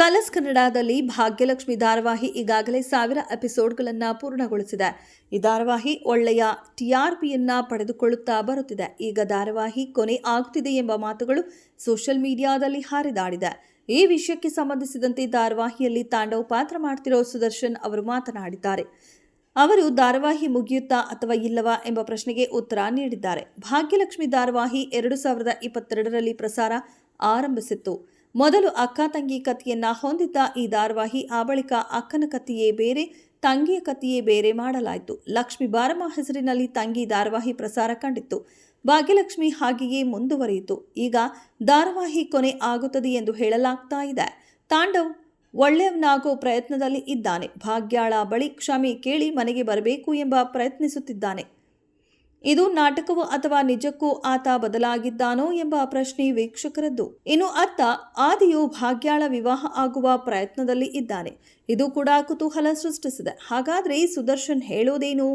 Colours ಕನ್ನಡದಲ್ಲಿ ಭಾಗ್ಯಲಕ್ಷ್ಮಿ ಧಾರಾವಾಹಿ ಈಗಾಗಲೇ 1000 ಎಪಿಸೋಡ್ಗಳನ್ನು ಪೂರ್ಣಗೊಳಿಸಿದೆ. ಈ ಧಾರಾವಾಹಿ ಒಳ್ಳೆಯ ಟಿಆರ್ಪಿಯನ್ನ ಪಡೆದುಕೊಳ್ಳುತ್ತಾ ಬರುತ್ತಿದೆ. ಈಗ ಧಾರಾವಾಹಿ ಕೊನೆ ಆಗುತ್ತಿದೆ ಎಂಬ ಮಾತುಗಳು ಸೋಷಿಯಲ್ ಮೀಡಿಯಾದಲ್ಲಿ ಹರಿದಾಡಿದೆ. ಈ ವಿಷಯಕ್ಕೆ ಸಂಬಂಧಿಸಿದಂತೆ ಧಾರಾವಾಹಿಯಲ್ಲಿ ತಾಂಡವ್ ಪಾತ್ರ ಮಾಡ್ತಿರೋ ಸುದರ್ಶನ್ ಅವರು ಮಾತನಾಡಿದ್ದಾರೆ. ಅವರು ಧಾರಾವಾಹಿ ಮುಗಿಯುತ್ತಾ ಅಥವಾ ಇಲ್ಲವಾ ಎಂಬ ಪ್ರಶ್ನೆಗೆ ಉತ್ತರ ನೀಡಿದ್ದಾರೆ. ಭಾಗ್ಯಲಕ್ಷ್ಮಿ ಧಾರಾವಾಹಿ 2022ರಲ್ಲಿ ಪ್ರಸಾರ ಆರಂಭಿಸಿತ್ತು. ಮೊದಲು ಅಕ್ಕ ತಂಗಿ ಕಥೆಯನ್ನ ಹೊಂದಿದ್ದ ಈ ಧಾರಾವಾಹಿ ಆ ಬಳಿಕ ಅಕ್ಕನ ಕಥೆಯೇ ಬೇರೆ, ತಂಗಿಯ ಕಥೆಯೇ ಬೇರೆ ಮಾಡಲಾಯಿತು. ಲಕ್ಷ್ಮಿ ಬಾರಮ್ಮ ಹೆಸರಿನಲ್ಲಿ ತಂಗಿ ಧಾರಾವಾಹಿ ಪ್ರಸಾರ ಕಂಡಿತ್ತು. ಭಾಗ್ಯಲಕ್ಷ್ಮಿ ಹಾಗೆಯೇ ಮುಂದುವರಿಯಿತು. ಈಗ ಧಾರಾವಾಹಿ ಕೊನೆ ಆಗುತ್ತದೆ ಎಂದು ಹೇಳಲಾಗ್ತಾ ಇದೆ. ತಾಂಡವ್ ಒಳ್ಳೆಯವನಾಗೋ ಪ್ರಯತ್ನದಲ್ಲಿ ಇದ್ದಾನೆ. ಭಾಗ್ಯಾಳ ಬಳಿ ಕ್ಷಮೆ ಕೇಳಿ ಮನೆಗೆ ಬರಬೇಕು ಎಂಬ ಪ್ರಯತ್ನಿಸುತ್ತಿದ್ದಾನೆ. ಇದು ನಾಟಕವೋ ಅಥವಾ ನಿಜಕ್ಕೂ ಆತ ಬದಲಾಗಿದ್ದಾನೋ ಎಂಬ ಪ್ರಶ್ನೆ ವೀಕ್ಷಕರದ್ದು. ಇನ್ನು ಅತ್ತ ಆದಿಯು ಭಾಗ್ಯಾಳ ವಿವಾಹ ಆಗುವ ಪ್ರಯತ್ನದಲ್ಲಿ ಇದ್ದಾನೆ. ಇದು ಕೂಡ ಕುತೂಹಲ ಸೃಷ್ಟಿಸಿದೆ. ಹಾಗಾದ್ರೆ ಸುದರ್ಶನ್ ಹೇಳೋದೇನು?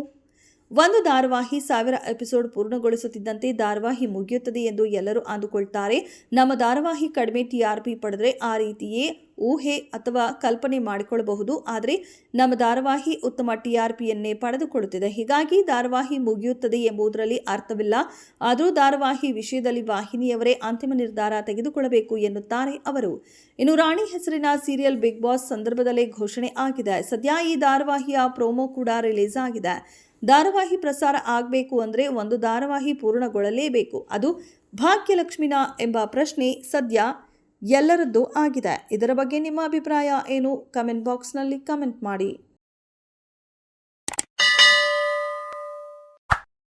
ಒಂದು ಧಾರಾವಾಹಿ 1000 ಎಪಿಸೋಡ್ ಪೂರ್ಣಗೊಳಿಸುತ್ತಿದ್ದಂತೆ ಧಾರಾವಾಹಿ ಮುಗಿಯುತ್ತದೆ ಎಂದು ಎಲ್ಲರೂ ಅಂದುಕೊಳ್ತಾರೆ. ನಮ್ಮ ಧಾರಾವಾಹಿ ಕಡಿಮೆ ಟಿಆರ್ಪಿ ಪಡೆದರೆ ಆ ರೀತಿಯೇ ಊಹೆ ಅಥವಾ ಕಲ್ಪನೆ ಮಾಡಿಕೊಳ್ಳಬಹುದು. ಆದರೆ ನಮ್ಮ ಧಾರಾವಾಹಿ ಉತ್ತಮ ಟಿಆರ್ಪಿಯನ್ನೇ ಪಡೆದುಕೊಳ್ಳುತ್ತಿದೆ. ಹೀಗಾಗಿ ಧಾರಾವಾಹಿ ಮುಗಿಯುತ್ತದೆ ಎಂಬುದರಲ್ಲಿ ಅರ್ಥವಿಲ್ಲ. ಆದರೂ ಧಾರಾವಾಹಿ ವಿಷಯದಲ್ಲಿ ವಾಹಿನಿಯವರೇ ಅಂತಿಮ ನಿರ್ಧಾರ ತೆಗೆದುಕೊಳ್ಳಬೇಕು ಎನ್ನುತ್ತಾರೆ ಅವರು. ಇನ್ನು ರಾಣಿ ಹೆಸರಿನ ಸೀರಿಯಲ್ ಬಿಗ್ ಬಾಸ್ ಸಂದರ್ಭದಲ್ಲೇ ಘೋಷಣೆ ಆಗಿದೆ. ಸದ್ಯ ಈ ಧಾರಾವಾಹಿಯ ಪ್ರೋಮೋ ಕೂಡ ರಿಲೀಸ್ ಆಗಿದೆ. ಧಾರಾವಾಹಿ ಪ್ರಸಾರ ಆಗಬೇಕು ಅಂದರೆ ಒಂದು ಧಾರಾವಾಹಿ ಪೂರ್ಣಗೊಳ್ಳಲೇಬೇಕು. ಅದು ಭಾಗ್ಯಲಕ್ಷ್ಮಿನ ಎಂಬ ಪ್ರಶ್ನೆ ಸದ್ಯ ಎಲ್ಲರದ್ದೂ ಆಗಿದೆ. ಇದರ ಬಗ್ಗೆ ನಿಮ್ಮ ಅಭಿಪ್ರಾಯ ಏನು? ಕಮೆಂಟ್ ಬಾಕ್ಸ್ನಲ್ಲಿ ಕಮೆಂಟ್ ಮಾಡಿ.